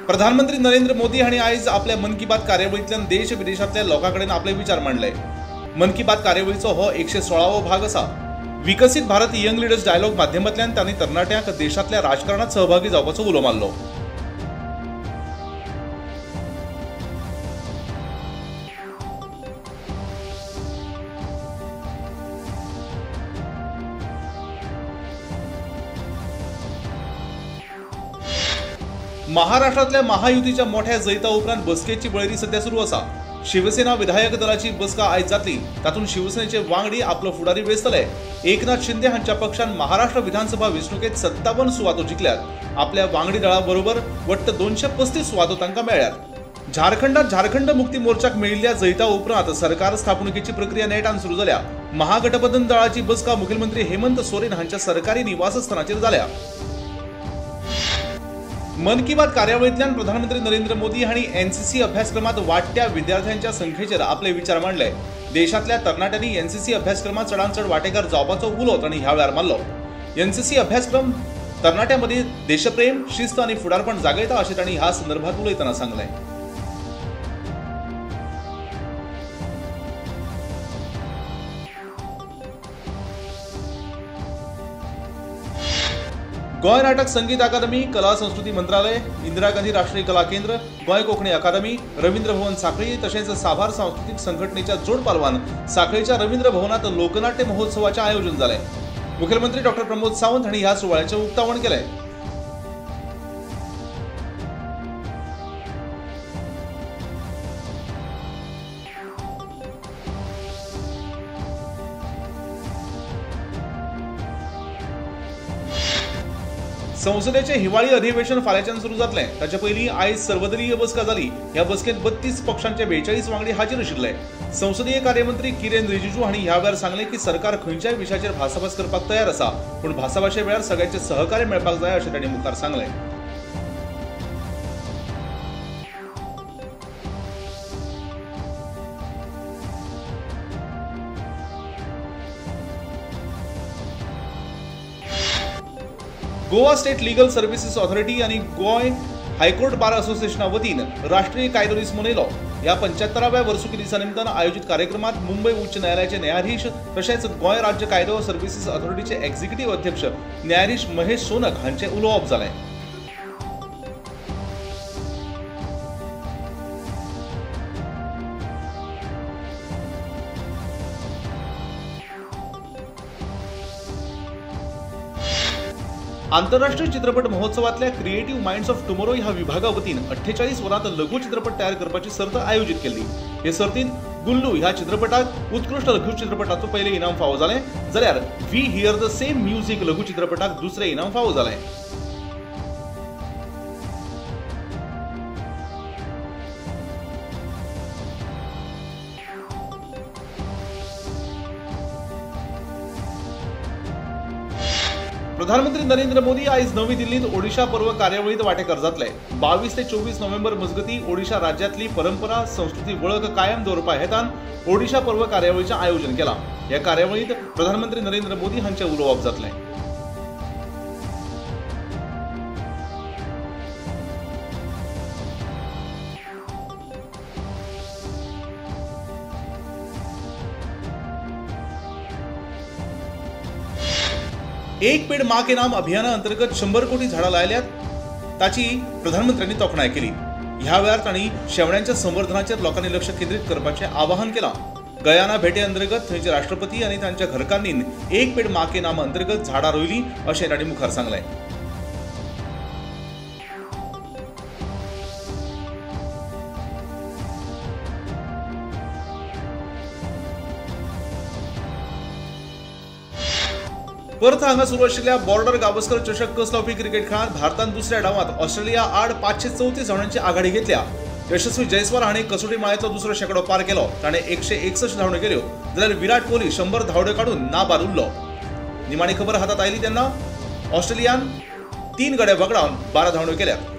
प्रधानमंत्री नरेंद्र मोदी हांणी आयज आपल्या मन की बात कार्यावळींतल्यान देश विदेशातल्या लोकांकडेन आपले विचार मांडले। मन की बात कार्यावळीचो हो 116वो भाग आसा। विकसित भारत यंग लिडर्स डायलॉग माध्यमांतल्यान तांणी तरणाट्यांक देशातल्या राजकारणात सहभागी जावपाचो उलो मारलो। महाराष्ट्रातल्या महायुतीच्या मोठ्या जैता उपरांत बसकेची वळेरी सध्या सुरू आसा। शिवसेना विधायक दलाची बसका आयज जातली। तातूंत शिवसेनेचे वांगडी आपलो फुडारी वेंचतले। एकनाथ शिंदे हांच्या पक्षान महाराष्ट्र विधानसभा वेंचणुकेत 57 सुवातो जिखल्यात। आपल्या वांगडी दळा बरोबर वट्ट 235 सुवातो तांकां मेळ्ळ्यात। झारखंडात झारखंड मुक्ती मोर्चाक मेळिल्ल्या जैता उपरांत सरकार स्थापणुकेची प्रक्रिया नेटान सुरू जाल्या। महागठबंधन दळाची बसका मुखेलमंत्री हेमंत सोरेन हांच्या सरकारी निवासस्थानाचेर जाल्या। मन की बात कार्यावळींतल्यान प्रधानमंत्री नरेंद्र मोदी हांणी एनसीसी अभ्यासक्रमात वाडट्या विद्यार्थ्यांच्या संख्येचेर आपले विचार मांडले। देशातल्या तरणाट्यांनी एनसीसी अभ्यासक्रमात चडांत चड वांटेकार जावपाचो उलो तांणी ह्या वेळार मारलो। एनसीसी अभ्यासक्रम तरणाट्यांमदी देशप्रेम, शिस्त आनी फुडारपण जागयता अशें तांणी ह्या संदर्भात उलयतना सांगलें। गोय नाटक संगीत अकादमी, कला संस्कृती मंत्रालय, इंदिरा गांधी राष्ट्रीय कला केंद्र, गोय कोंकणी अकादमी, रवींद्र भवन सांखळी तशेंच साभार सांस्कृतिक संघटनेच्या जोड पालवान सांखळीच्या रवींद्र भवनात लोकनाट्य महोत्सवाचे आयोजन जालें। मुखेलमंत्री डॉ. प्रमोद सावंत हांणी ह्या सुवाळ्याचें उक्तावण केलें। संसदेचे हिवाळी अधिवेशन फाल्यांच्यान सुरू जातले। ताचे पयलीं आयज सर्वदलीय बसका जाली। ह्या बसकेंत 32 पक्षांचे 42 वांगडी हाजीर आशिल्ले। संसदीय कार्यमंत्री किरेन रिजिजू हांणी ह्या वेळार सांगलें की सरकार खंयच्याय विशयाचेर भासाभास करपाक तयार आसा, पूण भासाभासे वेळार सगळ्यांचे सहकार्य मेळपाक जाय अशें तांणी मुखार सांगलें। Goa state legal services authority आणि गोय हायकोर्ट बार असोसिएशना वतीन राष्ट्रीय कायदो दीस मनयलो। ह्या 75व्या वर्सुकी दिसा निमतान आयोजित कार्यक्रमात मुंबई उच्च न्यायालयाचे न्यायाधीश तशेंच गोय राज्य कायदो सर्व्हिसेस ऑथॉरिटीचे एक्झिक्युटिव्ह अध्यक्ष न्यायाधीश महेश सोनक हांचे उलोवप जालें। आंतरराष्ट्रीय चित्रपट महोत्सवातल्या क्रिएटिव्ह माइंड्स ऑफ टुमोरो ह्या विभागा वतीन 48 वरांत लघु चित्रपट तयार करपाची सर्त आयोजित केल्ली। हे सर्तींत गुल्लू ह्या चित्रपटाक उत्कृष्ट लघु चित्रपटाचो पयलें इनाम फावो जालें, जाल्यार we hear the same music लघु चित्रपटाक दुसरें इनाम फावो जालें। प्रधानमंत्री नरेंद्र मोदी आयज नवी दिल्लीत ओडिशा पर्व कार्यावळीत वांटेकार जातले। 22 ते 24 नोव्हेंबर मजगती ओडिशा राज्यांतली परंपरा संस्कृती वळख कायम दवरपा हेतान ओडिशा पर्व कार्यावळीचें आयोजन केलां। ह्या कार्यावळीत प्रधानमंत्री नरेंद्र मोदी हांचें उलोवप जातलें। एक पेड़ मां के नाम अभियाना अंतर्गत 100 कोटी झाडां लायल्यात, ताची प्रधानमंत्र्यांनी तोखणाय केली। ह्या वेळार तांणी शेवण्यांच्या संवर्धनाचेर लोकांनी लक्ष केंद्रीत करपाचें आवाहन केलां। गयाना भेटे अंतर्गत थंयचे राष्ट्रपती आनी तांच्या घरकान्नीन एक पेड़ मां के नाम अंतर्गत झाडां रोयलीं अशें तांणी मुखार सांगलें। पर्थ हांगा सुरू आशिल्ल्या बॉर्डर गावस्कर चषक कस लावपी क्रिकेट खेळांत भारतान दुसऱ्या डावांत ऑस्ट्रेलिया आड 534 धांवड्यांची आघाडी घेतल्या। यशस्वी जयस्वाल हांणी कसोटी माळेचो दुसरो शेकडो पार केलो। ताणें 161 धांवड्यो केल्यो, जाल्यार विराट कोहली 100 धांवड्यो काडून नाबाद उरलो। निमाणी खबर हातात आयली तेन्ना ऑस्ट्रेलियान 3 गडे वगडावन 12 धांवड्यो केल्यात।